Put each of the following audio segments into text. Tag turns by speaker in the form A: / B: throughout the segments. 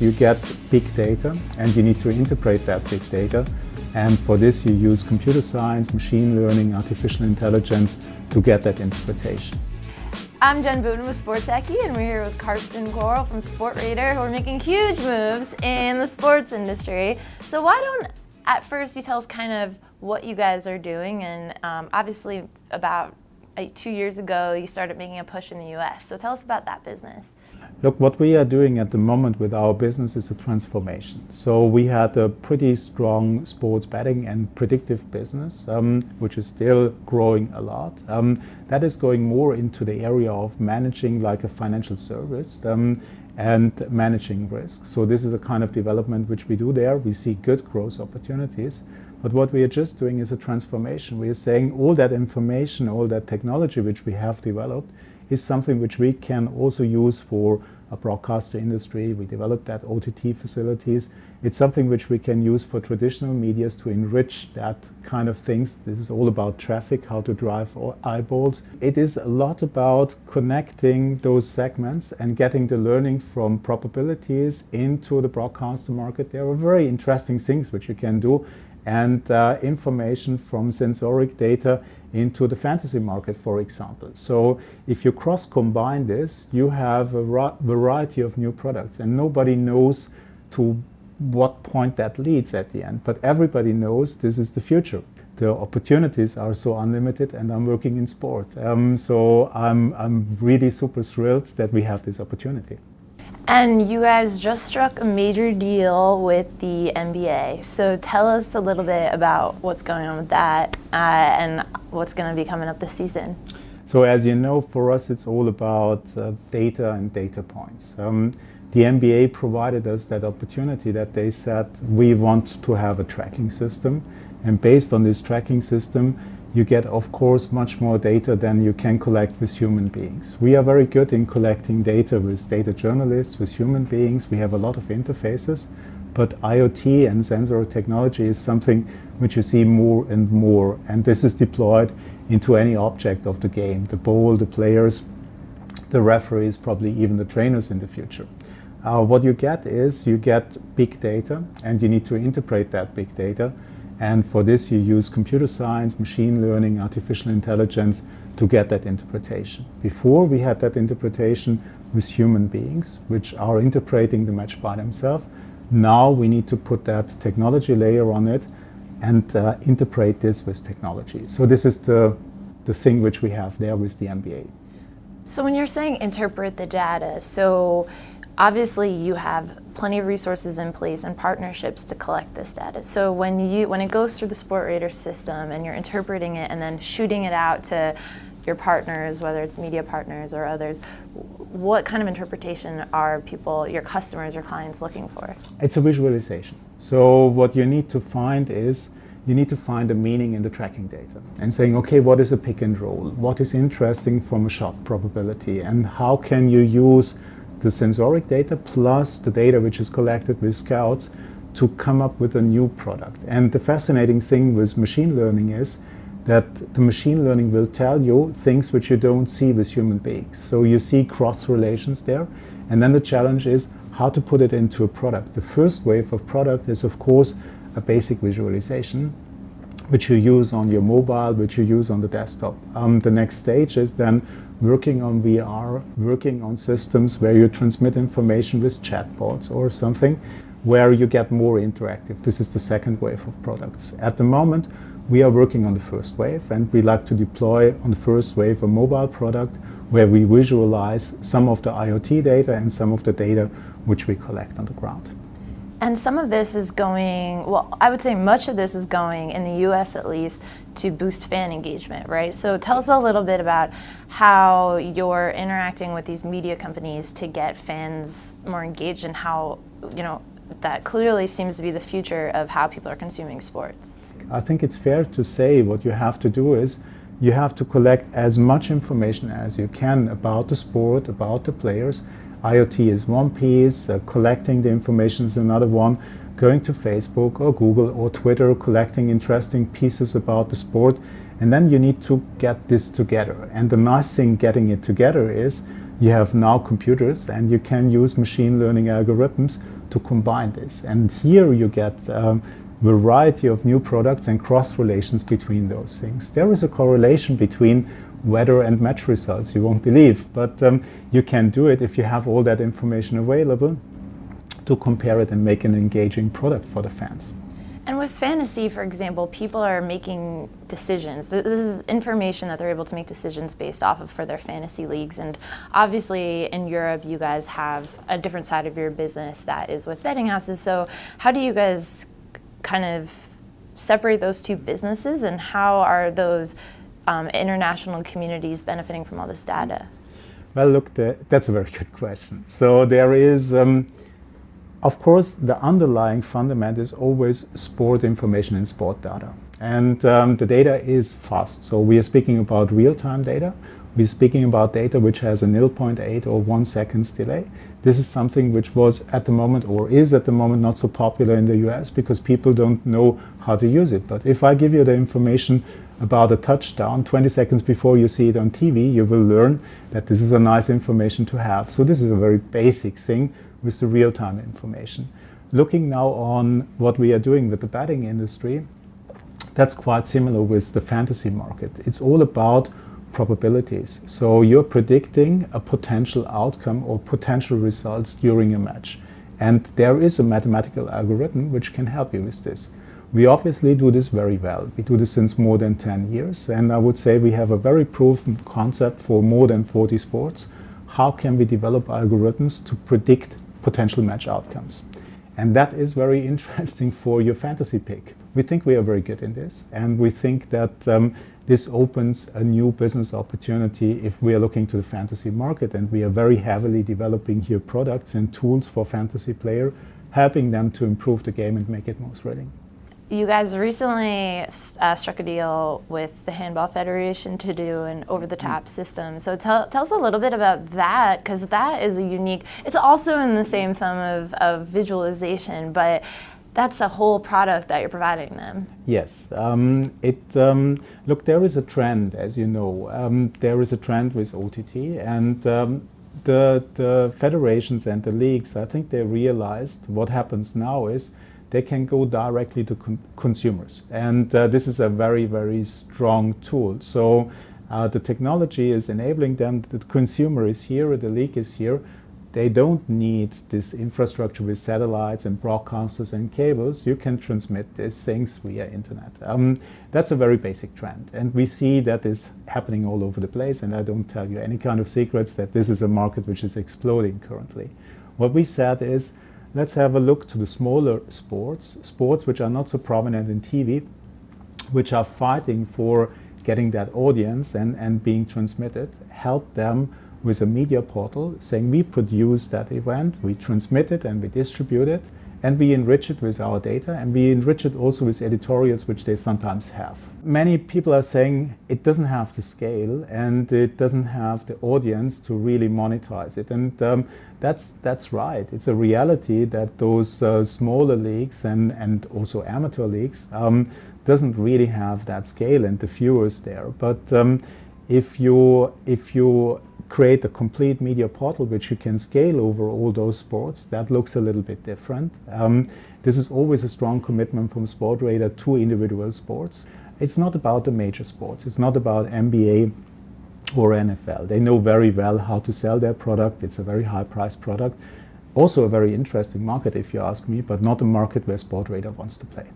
A: you get big data and you need to interpret that big data. And for this you use computer science, machine learning, artificial intelligence to get that interpretation.
B: I'm Jen Booten with SportTechie, and we're here with Carsten and Koerl from Sportradar, who are making huge moves in the sports industry. So why don't, at first, you tell us kind of what you guys are doing, and obviously about 2 years ago you started making a push in the US. So tell us about that business.
A: Look, what we are doing at the moment with our business is a transformation. So we had a pretty strong sports betting and predictive business, which is still growing a lot. That is going more into the area of managing like a financial service and managing risk. So this is a kind of development which we do there. We see good growth opportunities. But what we are just doing is a transformation. We are saying all that information, all that technology which we have developed is something which we can also use for a broadcaster industry. We developed that OTT facilities. It's something which we can use for traditional medias to enrich that kind of things. This is all about traffic, how to drive eyeballs. It is a lot about connecting those segments and getting the learning from probabilities into the broadcaster market. There are very interesting things which you can do, and information from sensoric data into the fantasy market, for example. So if you cross-combine this, you have a variety of new products, and nobody knows to what point that leads at the end. But everybody knows this is the future. The opportunities are so unlimited, and I'm working in sport. So I'm really super thrilled that we have this opportunity.
B: And you guys just struck a major deal with the NBA. So tell us a little bit about what's going on with that and what's going to be coming up this season.
A: So as you know, for us it's all about data and data points. The NBA provided us that opportunity that they said we want to have a tracking system, and based on this tracking system you get, of course, much more data than you can collect with human beings. We are very good in collecting data with data journalists, with human beings. We have a lot of interfaces, but IoT and sensor technology is something which you see more and more, and this is deployed into any object of the game, the ball, the players, the referees, probably even the trainers in the future. What you get is you get big data, and you need to interpret that big data. And for this you use computer science, machine learning, artificial intelligence to get that interpretation. Before we had that interpretation with human beings, which are interpreting the match by themselves. Now we need to put that technology layer on it and interpret this with technology. So this is the thing which we have there with the NBA.
B: So when you're saying interpret the data, so obviously you have plenty of resources in place and partnerships to collect this data. So when it goes through the Sportradar system and you're interpreting it and then shooting it out to your partners, whether it's media partners or others, what kind of interpretation are people, your customers or clients, looking for?
A: It's a visualization. So what you need to find is you need to find a meaning in the tracking data and saying, okay, what is a pick and roll? What is interesting from a shot probability, and how can you use the sensoric data plus the data which is collected with scouts to come up with a new product. And the fascinating thing with machine learning is that the machine learning will tell you things which you don't see with human beings. So you see cross relations there, and then the challenge is how to put it into a product. The first wave of product is of course a basic visualization which you use on your mobile, which you use on the desktop. The next stage is then working on VR, working on systems where you transmit information with chatbots or something where you get more interactive. This is the second wave of products. At the moment, we are working on the first wave, and we like to deploy on the first wave a mobile product where we visualize some of the IoT data and some of the data which we collect on the ground.
B: And some of this is going, well, I would say much of this is going, in the US at least, to boost fan engagement, right? So tell us a little bit about how you're interacting with these media companies to get fans more engaged, and how, that clearly seems to be the future of how people are consuming sports.
A: I think it's fair to say what you have to do is you have to collect as much information as you can about the sport, about the players. IoT is one piece, collecting the information is another one, going to Facebook or Google or Twitter, collecting interesting pieces about the sport, and then you need to get this together. And the nice thing getting it together is you have now computers, and you can use machine learning algorithms to combine this. And here you get variety of new products and cross relations between those things. There is a correlation between weather and match results, you won't believe, but you can do it if you have all that information available to compare it and make an engaging product for the fans.
B: And with fantasy, for example, people are making decisions. This is information that they're able to make decisions based off of for their fantasy leagues. And obviously in Europe, you guys have a different side of your business that is with betting houses. So how do you guys kind of separate those two businesses, and how are those international communities benefiting from all this data?
A: Well, look, that's a very good question. So there is, of course, the underlying fundament is always sport information and sport data. And the data is fast. So we are speaking about real-time data. We're speaking about data which has a 0.8 or 1 seconds delay. This is something which was at the moment, or is at the moment, not so popular in the US because people don't know how to use it. But if I give you the information about a touchdown 20 seconds before you see it on TV, you will learn that this is a nice information to have. So this is a very basic thing with the real-time information. Looking now on what we are doing with the betting industry, that's quite similar with the fantasy market. It's all about probabilities. So you're predicting a potential outcome or potential results during a match. And there is a mathematical algorithm which can help you with this. We obviously do this very well. We do this since more than 10 years. And I would say we have a very proven concept for more than 40 sports. How can we develop algorithms to predict potential match outcomes? And that is very interesting for your fantasy pick. We think we are very good in this. And we think that this opens a new business opportunity if we are looking to the fantasy market, and we are very heavily developing here products and tools for fantasy player, helping them to improve the game and make it more thrilling.
B: You guys recently struck a deal with the Handball Federation to do an over-the-top system. So tell us a little bit about that, because that is a unique, it's also in the same thumb of visualization, but that's a whole product that you're providing them.
A: Yes. Look, there is a trend, as you know. There is a trend with OTT, and the federations and the leagues, I think they realized what happens now is they can go directly to consumers. And this is a very, very strong tool. So the technology is enabling them, the consumer is here, the league is here. They don't need this infrastructure with satellites and broadcasters and cables. You can transmit these things via internet. That's a very basic trend. And we see that is happening all over the place. And I don't tell you any kind of secrets that this is a market which is exploding currently. What we said is, let's have a look to the smaller sports which are not so prominent in TV, which are fighting for getting that audience and being transmitted, help them with a media portal saying we produce that event, we transmit it and we distribute it, and we enrich it with our data, and we enrich it also with editorials which they sometimes have. Many people are saying it doesn't have the scale and it doesn't have the audience to really monetize it, and that's right. It's a reality that those smaller leagues and also amateur leagues doesn't really have that scale and the viewers there. But if you create a complete media portal which you can scale over all those sports, that looks a little bit different. This is always a strong commitment from Sportradar to individual sports. It's not about the major sports. It's not about NBA or NFL. They know very well how to sell their product. It's a very high-priced product. Also a very interesting market, if you ask me, but not a market where Sportradar wants to play.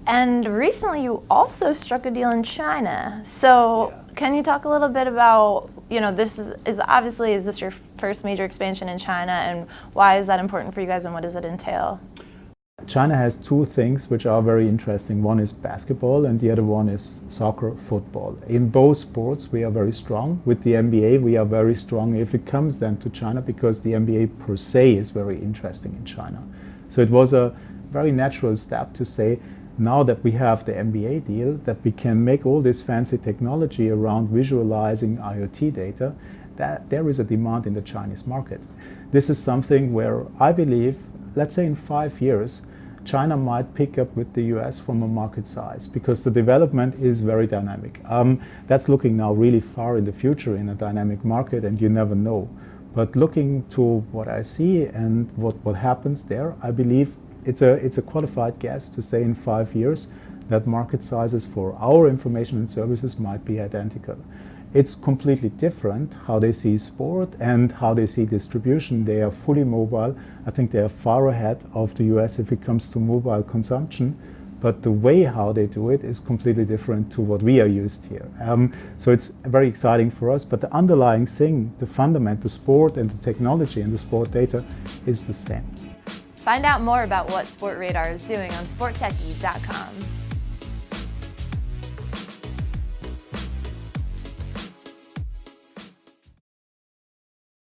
B: And recently you also struck a deal in China. So can you talk a little bit about, this is obviously, is this your first major expansion in China, and why is that important for you guys, and what does it entail?
A: China has two things which are very interesting. One is basketball and the other one is soccer, football. In both sports we are very strong. With the NBA we are very strong if it comes then to China, because the NBA per se is very interesting in China. So it was a very natural step to say, now that we have the NBA deal, that we can make all this fancy technology around visualizing IoT data, that there is a demand in the Chinese market. This is something where I believe, let's say in 5 years, China might pick up with the US from a market size, because the development is very dynamic. That's looking now really far in the future in a dynamic market, and you never know. But looking to what I see and what happens there, I believe it's a qualified guess to say in 5 years that market sizes for our information and services might be identical. It's completely different how they see sport and how they see distribution. They are fully mobile. I think they are far ahead of the US if it comes to mobile consumption. But the way how they do it is completely different to what we are used here. So it's very exciting for us. But the underlying thing, the fundament, the sport and the technology and the sport data is the same.
B: Find out more about what Sportradar is doing on SportTechie.com.